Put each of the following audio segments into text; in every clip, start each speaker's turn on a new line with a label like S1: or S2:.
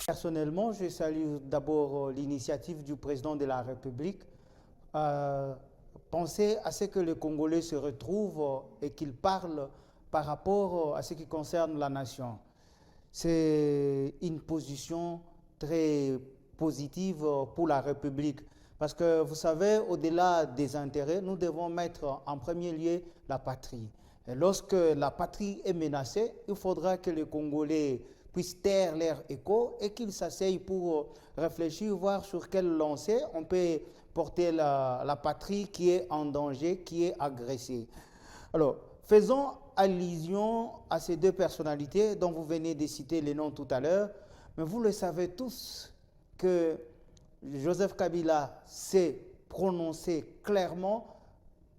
S1: Personnellement, je salue d'abord l'initiative du président de la République. Penser à ce que les Congolais se retrouvent et qu'ils parlent par rapport à ce qui concerne la nation. C'est une position très positive pour la République. Parce que vous savez, au-delà des intérêts, nous devons mettre en premier lieu la patrie. Et lorsque la patrie est menacée, il faudra que les Congolais puissent taire leur écho et qu'ils s'asseyent pour réfléchir, voir sur quelle lancée on peut porter la patrie qui est en danger, qui est agressée. Alors, faisons allusion à ces deux personnalités dont vous venez de citer les noms tout à l'heure, mais vous le savez tous que Joseph Kabila s'est prononcé clairement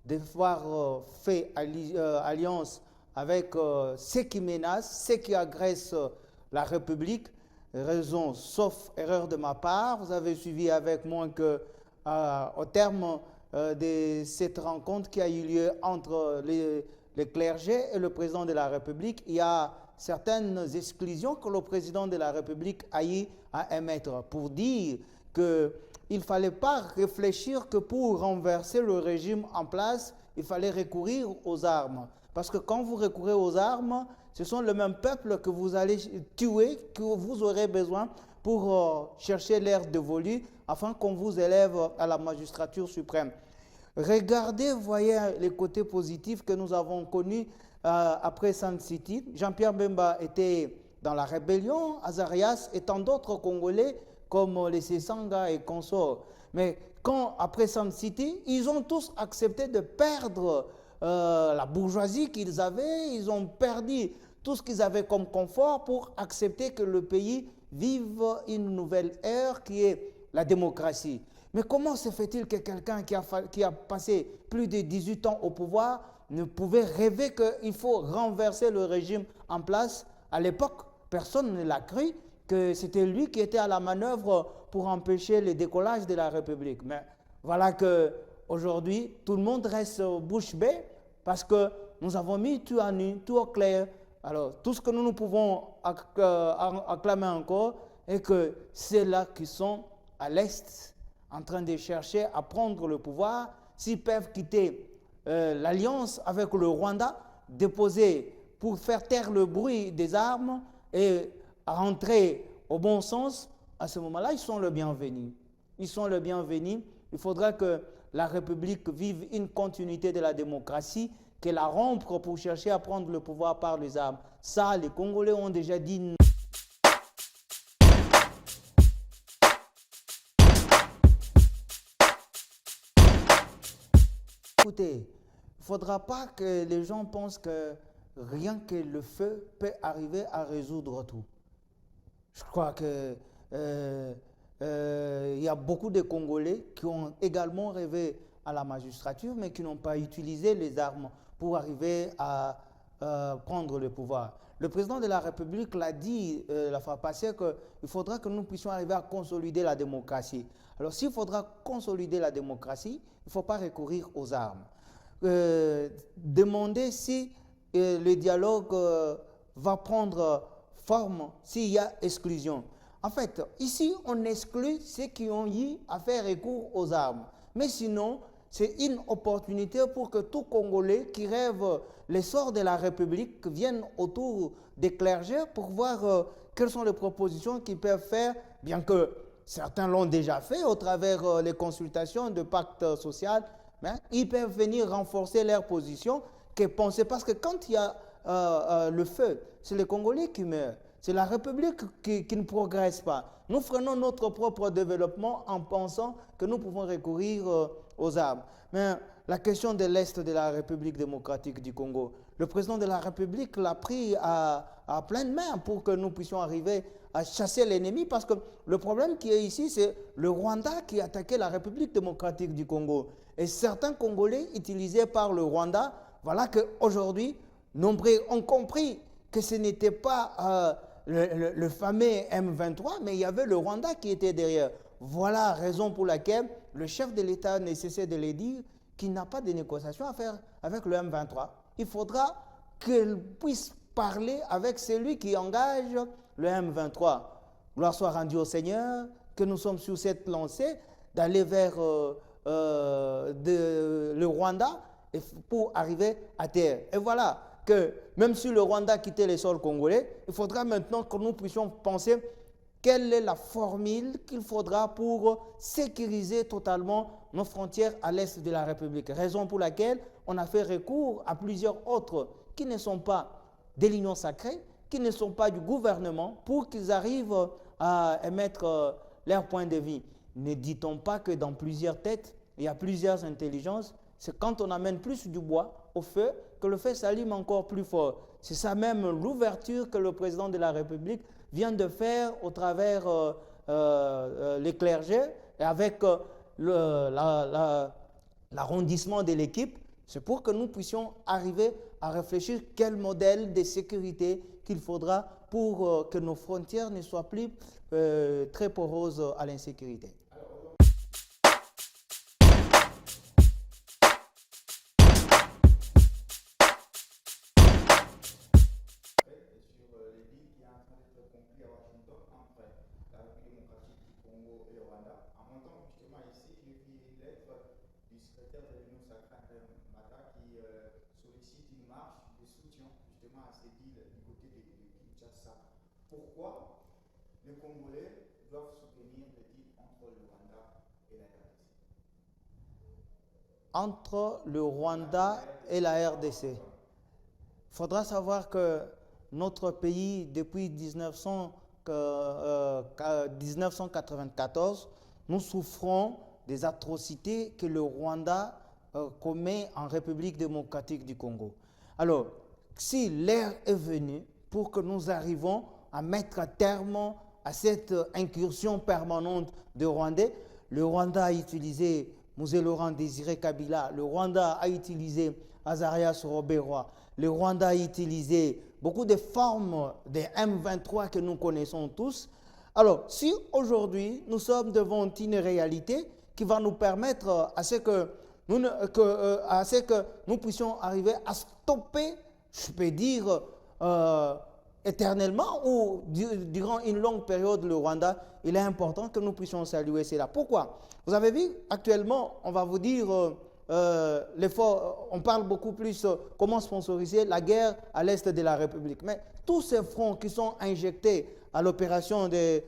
S1: d'avoir fait alliance avec ceux qui menacent, ceux qui agressent la République. Raison, sauf erreur de ma part, vous avez suivi avec moi que au terme de cette rencontre qui a eu lieu entre les clergés et le président de la République, il y a certaines exclusions que le président de la République a eu à émettre pour dire qu'il ne fallait pas réfléchir que pour renverser le régime en place, il fallait recourir aux armes. Parce que quand vous recourez aux armes, ce sont le même peuple que vous allez tuer, que vous aurez besoin pour chercher l'air dévolu, afin qu'on vous élève à la magistrature suprême. Regardez, voyez les côtés positifs que nous avons connus après Sun City. Jean-Pierre Bemba était dans la rébellion, Azarias et tant d'autres Congolais comme les Sessanga et consorts. Mais quand, après Sun City, ils ont tous accepté de perdre la bourgeoisie qu'ils avaient, ils ont perdu tout ce qu'ils avaient comme confort pour accepter que le pays vive une nouvelle ère qui est la démocratie. Mais comment se fait-il que quelqu'un qui a passé plus de 18 ans au pouvoir ne pouvait rêver qu'il faut renverser le régime en place? À l'époque, personne ne l'a cru que c'était lui qui était à la manœuvre pour empêcher le décollage de la République. Mais voilà qu'aujourd'hui, tout le monde reste bouche bée parce que nous avons mis tout à nu, tout au clair. Alors, tout ce que nous pouvons acclamer encore est que ceux-là qui sont à l'Est, en train de chercher à prendre le pouvoir, s'ils peuvent quitter l'alliance avec le Rwanda, déposer pour faire taire le bruit des armes et rentrer au bon sens, à ce moment-là, ils sont le bienvenu. Ils sont le bienvenu. Il faudra que la République vive une continuité de la démocratie, qu'elle la rompre pour chercher à prendre le pouvoir par les armes. Ça, les Congolais ont déjà dit non. Écoutez, il ne faudra pas que les gens pensent que rien que le feu peut arriver à résoudre tout. Je crois que y a beaucoup de Congolais qui ont également rêvé à la magistrature, mais qui n'ont pas utilisé les armes pour arriver à prendre le pouvoir. Le président de la République l'a dit la fois passée qu'il faudra que nous puissions arriver à consolider la démocratie. Alors s'il faudra consolider la démocratie, il ne faut pas recourir aux armes. Demander si le dialogue va prendre forme, s'il y a exclusion. En fait, ici, on exclut ceux qui ont eu à faire recours aux armes. Mais sinon, c'est une opportunité pour que tout Congolais qui rêve l'essor de la République vienne autour des clergés pour voir quelles sont les propositions qu'ils peuvent faire, bien que certains l'ont déjà fait au travers les consultations de pacte social, mais ils peuvent venir renforcer leur position que penser. Parce que quand il y a le feu, c'est les Congolais qui meurent. C'est la République qui ne progresse pas. Nous freinons notre propre développement en pensant que nous pouvons recourir aux armes. Mais la question de l'Est de la République démocratique du Congo, le président de la République l'a pris à pleine main pour que nous puissions arriver à chasser l'ennemi, parce que le problème qui est ici, c'est le Rwanda qui a attaqué la République démocratique du Congo. Et certains Congolais utilisés par le Rwanda, voilà qu'aujourd'hui, nombreux ont compris que ce n'était pas le fameux M23, mais il y avait le Rwanda qui était derrière. Voilà la raison pour laquelle le chef de l'État ne cessait de le dire qu'il n'a pas de négociation à faire avec le M23. Il faudra qu'il puisse parler avec celui qui engage le M23. gloire soit rendue au Seigneur, que nous sommes sur cette lancée d'aller vers le Rwanda pour arriver à terre. Et voilà que même si le Rwanda quittait les sols congolais, il faudra maintenant que nous puissions penser quelle est la formule qu'il faudra pour sécuriser totalement nos frontières à l'est de la République. Raison pour laquelle on a fait recours à plusieurs autres qui ne sont pas de l'Union sacrée, qui ne sont pas du gouvernement, pour qu'ils arrivent à émettre leur point de vue. Ne dit-on pas que dans plusieurs têtes, il y a plusieurs intelligences? C'est quand on amène plus du bois au feu que le feu s'allume encore plus fort. C'est ça même l'ouverture que le président de la République vient de faire au travers les clergés et avec l'arrondissement de l'équipe. C'est pour que nous puissions arriver à réfléchir quel modèle de sécurité qu'il faudra pour que nos frontières ne soient plus très poreuses à l'insécurité.
S2: Pourquoi les Congolais doivent soutenir le deal entre le Rwanda et la RDC?
S1: Entre le Rwanda et la RDC. Il faudra savoir que notre pays, depuis 1994, nous souffrons des atrocités que le Rwanda commet en République démocratique du Congo. Alors, si l'heure est venue pour que nous arrivions à mettre un terme à cette incursion permanente de Rwandais, le Rwanda a utilisé Mzee Laurent Désiré Kabila, le Rwanda a utilisé Azarias Robert-Roi, le Rwanda a utilisé beaucoup de formes des M23 que nous connaissons tous. Alors, si aujourd'hui nous sommes devant une réalité qui va nous permettre à ce que nous puissions arriver à stopper, je peux dire, éternellement ou durant une longue période le Rwanda, il est important que nous puissions saluer cela. Pourquoi? Vous avez vu, actuellement, on va vous dire, l'effort, on parle beaucoup plus comment sponsoriser la guerre à l'est de la République. Mais tous ces fonds qui sont injectés à l'opération de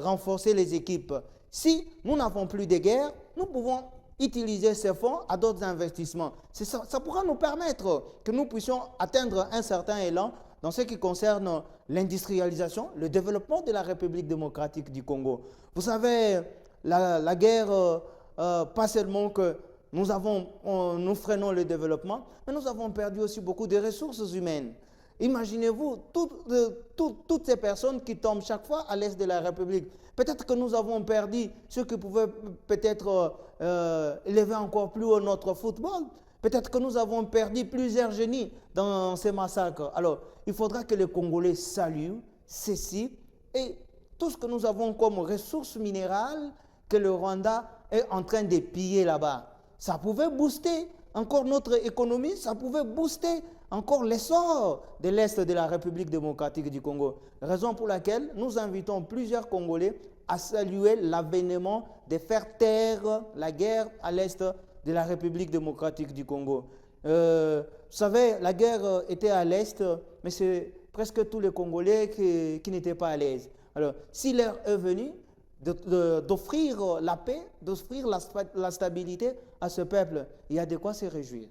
S1: renforcer les équipes, si nous n'avons plus de guerre, nous pouvons utiliser ces fonds à d'autres investissements. Ça pourra nous permettre que nous puissions atteindre un certain élan dans ce qui concerne l'industrialisation, le développement de la République démocratique du Congo. Vous savez, la guerre, pas seulement que nous freinons le développement, mais nous avons perdu aussi beaucoup de ressources humaines. Imaginez-vous toutes ces personnes qui tombent chaque fois à l'est de la République. Peut-être que nous avons perdu ceux qui pouvaient peut-être élever encore plus haut notre football. Peut-être que nous avons perdu plusieurs génies dans ces massacres. Alors, il faudra que les Congolais saluent ceci et tout ce que nous avons comme ressources minérales que le Rwanda est en train de piller là-bas. Ça pouvait booster encore notre économie, ça pouvait booster encore l'essor de l'Est de la République démocratique du Congo. Raison pour laquelle nous invitons plusieurs Congolais à saluer l'avènement de faire taire la guerre à l'Est de la République démocratique du Congo. Vous savez, la guerre était à l'Est, mais c'est presque tous les Congolais qui n'étaient pas à l'aise. Alors, si l'heure est venue d'offrir la paix, d'offrir la stabilité à ce peuple, il y a de quoi se réjouir.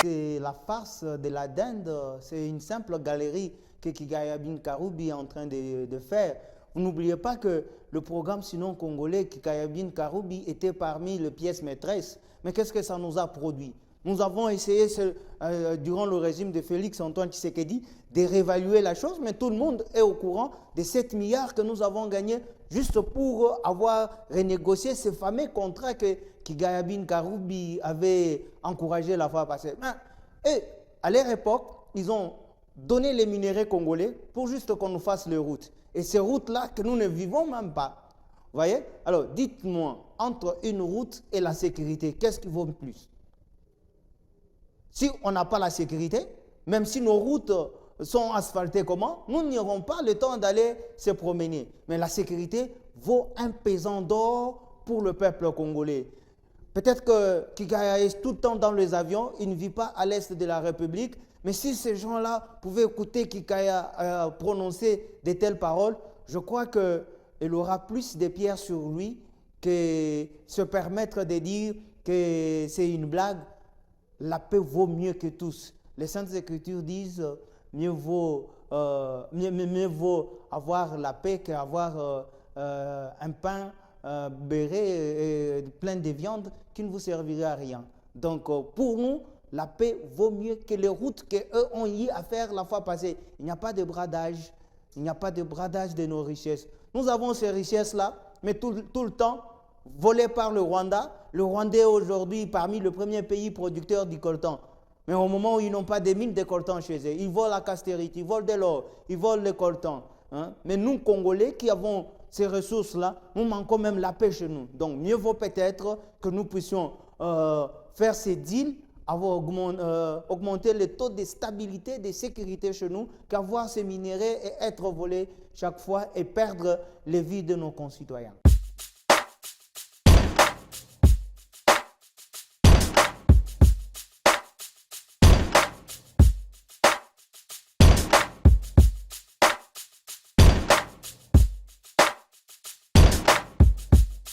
S1: C'est la farce de la dinde, c'est une simple galerie que Kigaya-Bin Karoubi est en train de faire. Vous n'oubliez pas que le programme sinon congolais Kigaya-Bin Karoubi était parmi les pièces maîtresses. Mais qu'est-ce que ça nous a produit? Nous avons essayé, durant le régime de Félix Antoine Tshisekedi, de réévaluer la chose, mais tout le monde est au courant des 7 milliards que nous avons gagnés juste pour avoir renégocié ce fameux contrat que Kigaya-Bin Karoubi avait encouragé la fois passée. Et à leur époque, ils ont donné les minéraux congolais pour juste qu'on nous fasse les routes. Et ces routes-là que nous ne vivons même pas. Vous voyez? Alors, dites-moi, entre une route et la sécurité, qu'est-ce qui vaut plus? Si on n'a pas la sécurité, même si nos routes sont asphaltées comment, nous n'aurons pas le temps d'aller se promener. Mais la sécurité vaut un pesant d'or pour le peuple congolais. Peut-être que Kikaya est tout le temps dans les avions, il ne vit pas à l'est de la République, mais si ces gens-là pouvaient écouter Kikaya prononcer de telles paroles, je crois qu'il aura plus de pierres sur lui que se permettre de dire que c'est une blague. La paix vaut mieux que tous. Les Saintes Écritures disent mieux vaut avoir la paix qu'avoir un pain beurré plein de viande qui ne vous servirait à rien. Donc pour nous, la paix vaut mieux que les routes qu'eux ont eu à faire la fois passée. Il n'y a pas de bradage. Il n'y a pas de bradage de nos richesses. Nous avons ces richesses-là, mais tout le temps volées par le Rwanda. Le Rwanda est aujourd'hui parmi les premiers pays producteurs du coltan. Mais au moment où ils n'ont pas de mines de coltan chez eux, ils volent la castérite, ils volent de l'or, ils volent le coltan. Hein? Mais nous, Congolais, qui avons ces ressources-là, nous manquons même la paix chez nous. Donc, mieux vaut peut-être que nous puissions faire ces deals, augmenter le taux de stabilité, de sécurité chez nous, qu'avoir ces minéraux et être volés chaque fois et perdre les vies de nos concitoyens.